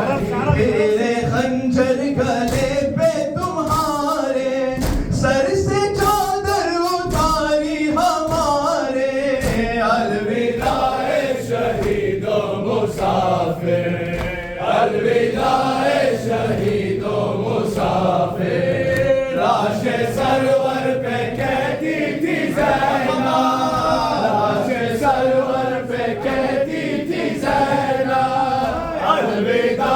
तेरे खंजर गले पे तुम्हारे, सर से चादर उतारी हमारे। अलविदा शहीदों मुसाफिर, अलविदा शहीदों मुसाफिर। लाशे सरवर पे कहती थी ज़ैना, लाशे सरवर पे कहती थी ज़ैना। अलविदा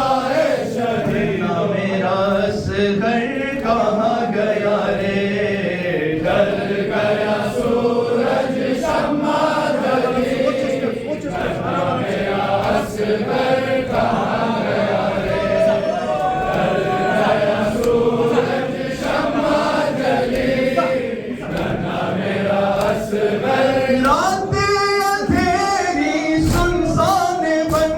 शहीदों। मेरा असगर कहाँ गया रे, ढल गया सूरज शम्मा जली। मेरा असगर कहाँ गया रे, ढल गया सूरज शम्मा जली। मेरा असगर। रातें अंधेरी सुनसान बन,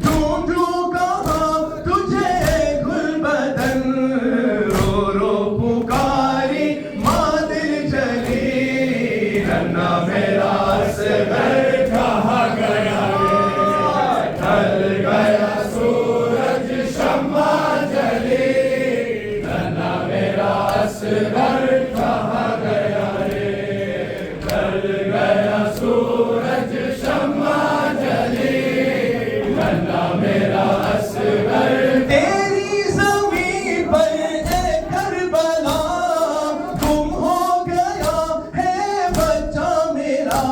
ढूंढूं कहाँ तुझे गुलबदन। रो रो पुकारी माँ दिल जली। नन्ना मेरा असगर कहाँ गया रे, ढल गया सूरज शम्मा जली। नन्ना मेरा असगर कहाँ गया रे, ढल गया सूरज शम्मा जली। नन्ना मेरा असगर। तेरी ज़मीं पर है करबला, गुम हो गया है बच्चा मेरा।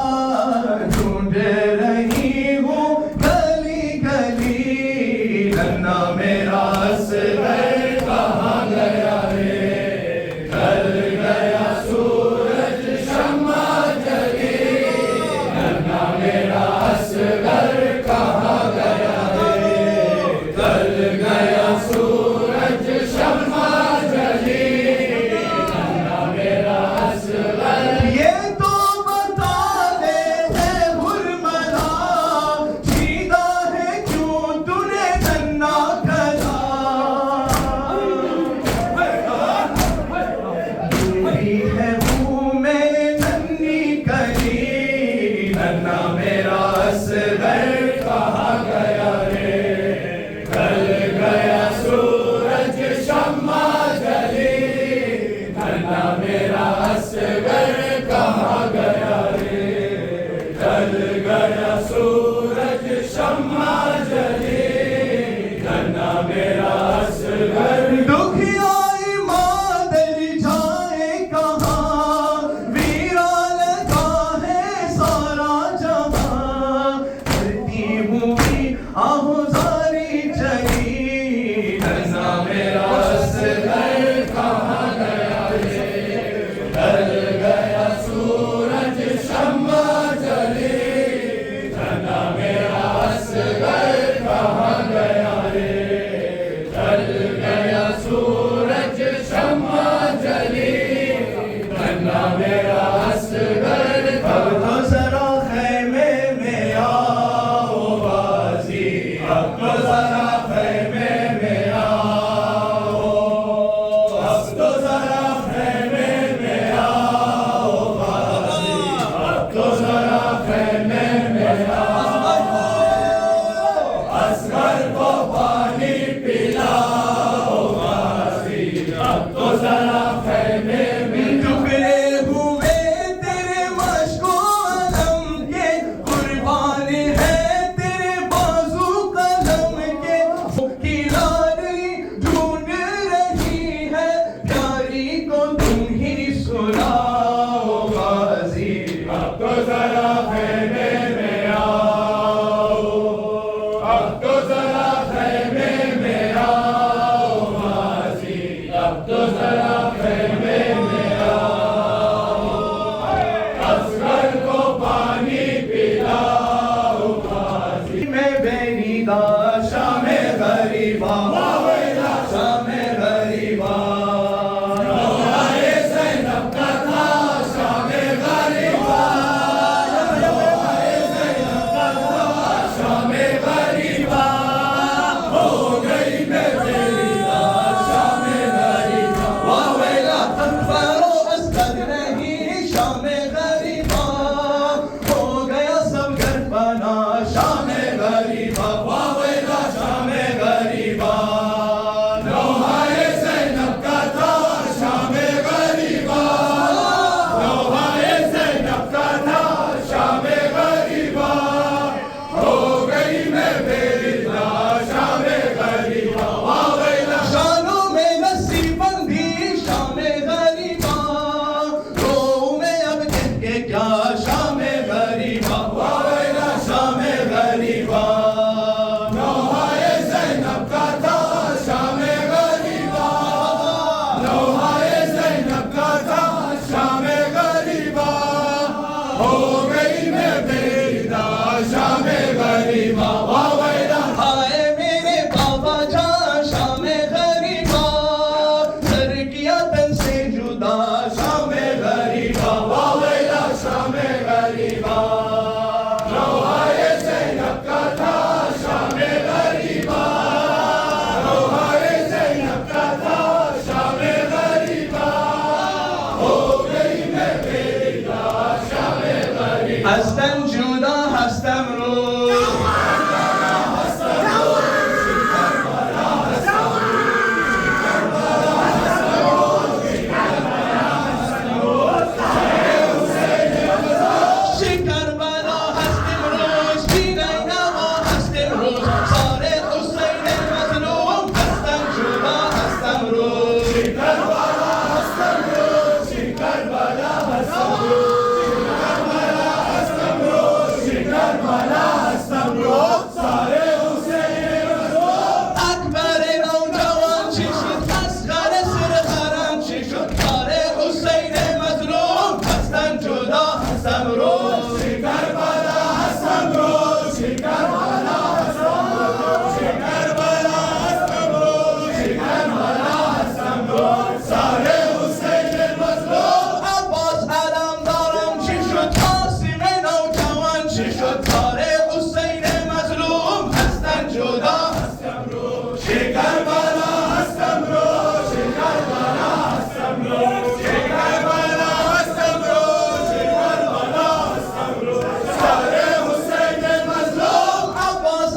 ढूंढ रही हूँ गली गली। नन्ना मेरा असगर कहाँ गया रे, ढल गया सूरज शम्मा जली। नन्ना मेरा असगर कहाँ गया रे, ढल गया सूरज शम्मा जली। नन्ना मेरा असगर। ये तो बता दे है हुरमला, सीधा है क्यों तूने नन्ना कला। दूरी है मुँह में नन्ही कली। नन्ना मेरा असगर कहाँ गया रे, ढल गया सूरज शम्मा जली। नन्ना मेरा असगर कहाँ गया रे, ढल गया सूरज शम्मा जली। नन्ना मेरा असगर। दुखियाई मादर जाए कहाँ, वीरा लगा है सारा जहाँ। करती हुई आहुजारी चली। नन्ना मेरा असगर कहाँ गया रे, ढल गया सूरज शम्मा जली। नन्ना मेरा असगर कहाँ गया रे, ढल गया सूरज शम्मा जली। नन्ना मेरा असगर। अब तो जरा ख़ैमे में आओ बाज़ी, अब तो जरा ख़ैमे में आओ। अब तो जरा ख़ैमे में आओ बाज़ी, अब तो जरा ख़ैमे में आओ। असगर को पानी पिलाओ बाज़ी, अब तो जरा ख़ैमे में। टुकड़े हुए तेरे मश्को अलम के, कुर्बान है तेरे बाजू कलम के। की लाडली ढूंढ रही है, प्यारी को तुम ही सुनाओ बाज़ी। अब तो जरा ख़ैमे में आओ, अब तो जरा ख़ैमे में आओ बाज़ी। अब तो जरा ख़ैमे में आओ। असगर को पानी पिलाओ बाज़ी। मैं बेनीदा शामे गरीबा, शामे गरीबा। ज़ैनब का था शामे गरीबा, ज़ैनब का था शामे गरीबा। हो गई मैं बेनीदा शामे गरीबा। वाह वेला तकबरो असगर नहीं शामे गरीबा। हो गया सब घर बना शामे गरीबा। वाह वेला शामे गरीबा। जुदा हस्तम रोश करबला हस्तम रोश करबला हस्तम रोश करबला हस्तम रोश करबला हस्तम रोश सारे हुसैन मजलूम अब्बास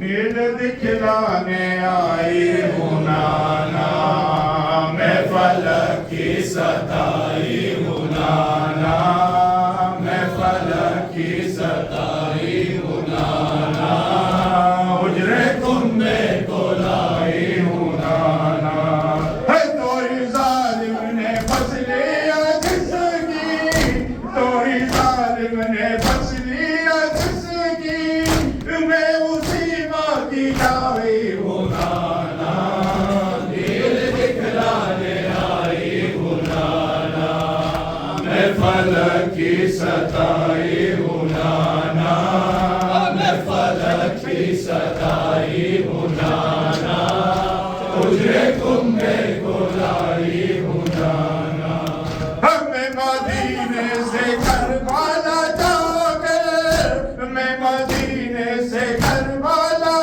नींद दिखलाने आई हूँ नाना मैं फलक की सताई हूँ नाना मैं फलक की सताई हूँ नाना उजरे कुंबे को लाई हूँ नाना है तोरी जालिम ने बस लिया जिसकी तोरी जालिम ने बस लिया जिसकी मैं उसी की आई हूँ नाना दिल दिखलाने आई हूँ नाना मैं फलक की सताई हूँ नाना मैं फलक की सताई हूँ नाना उजरे कुंबे को लाई हूँ नाना हमें मदीने से करबला जाकर मैं मदीने से करबला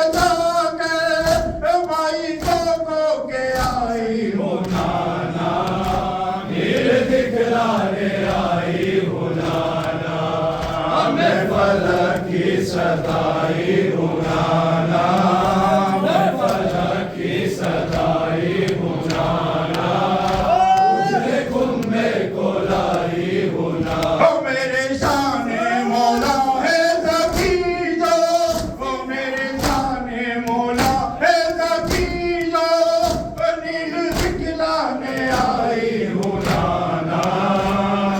फलक की सताई हूँ नाना मैं फलक की सताई हूँ नाना उजरे कुंबे को लाई हूँ नाना ओ मेरे शाने मौला है ज़की जो ओ मेरे शाने मौला है ज़की जो नील दिखलाने आई हूँ नाना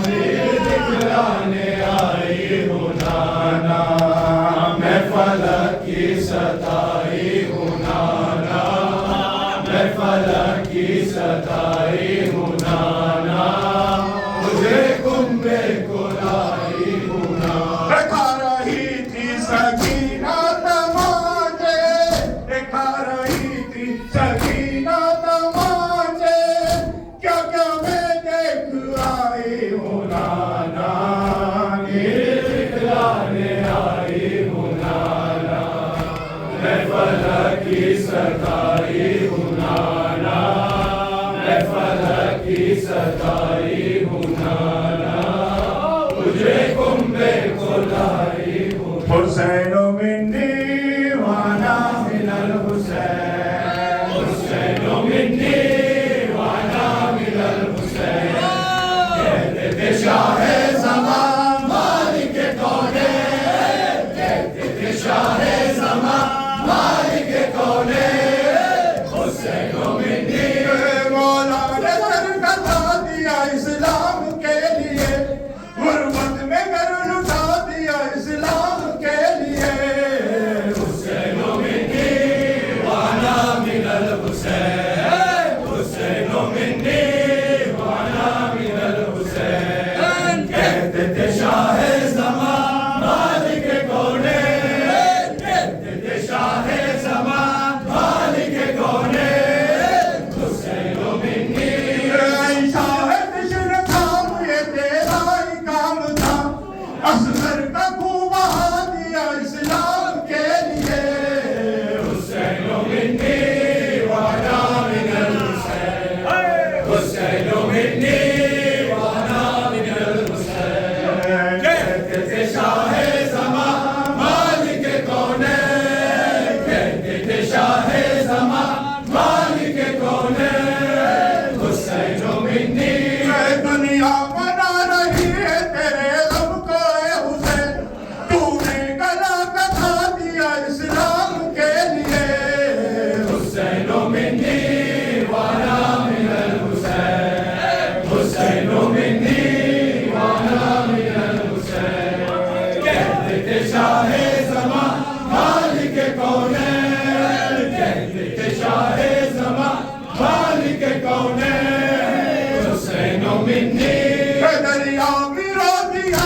नील दिखलाने आई हूँ नाना मैं फलक की सताई हूँ नाना मैं फलक की सताई हूँ नाना मुझे कुंबे को लाई हूँ नाना खा रही थी सकीना तमाचे खा रही थी सकीना तमाचे क्या क्या मैं देख आई हूँ नाना मैं फलक की सताई हूँ नाना मैं फलक की सताई हूँ नाना मुझे कुंबे को लाई हूँ हुसैन मिन्नी वाना मिनल हुसैन हुसैन मिन्नी वाना मिनल हुसैन कहते थे शाह ज़मान मालिक कौने कहते थे शाह ज़मान मालिक कौने हुसैन मिन्नी मौला ने सर कटा दिया इस्लाम के लिए गुरबत में घर लुटा दिया इस्लाम के लिए हुसैन मिन्नी वाना मिनल हुसैन हुसैन मिन्नी वाना मिनल हुसैन कहते थे शाह ज़मान मालिक कौने कहते थे शाह ज़मान मालिक कौने हुसैन मिन्नी शाह कृष्ण काम ये तेरा ही काम था असगर का खूब बहा दिया इस्लाम के लिए हुसैन मिन्नी वाना मिनल हुसैन हुसैन मिन्नी वाना मिनल हुसैन कहते थे शाह ज़मान मालिक कौने कहते थे शाह ज़मान मालिक कौने हुसैन मिन्नी दुनिया बना रही है तेरे गम को ए हुसैन तूने गला कथा दिया इस्लाम के लिए हुसैन मिन्नी वाना मिनल हुसैन हुसैन मिन्नी वाना मिनल हुसैन कहते थे शाह ज़मान मालिक कौने कहते थे शाह ज़मान मालिक कौने हुसैन मिन्नी दरिया भी रो दिया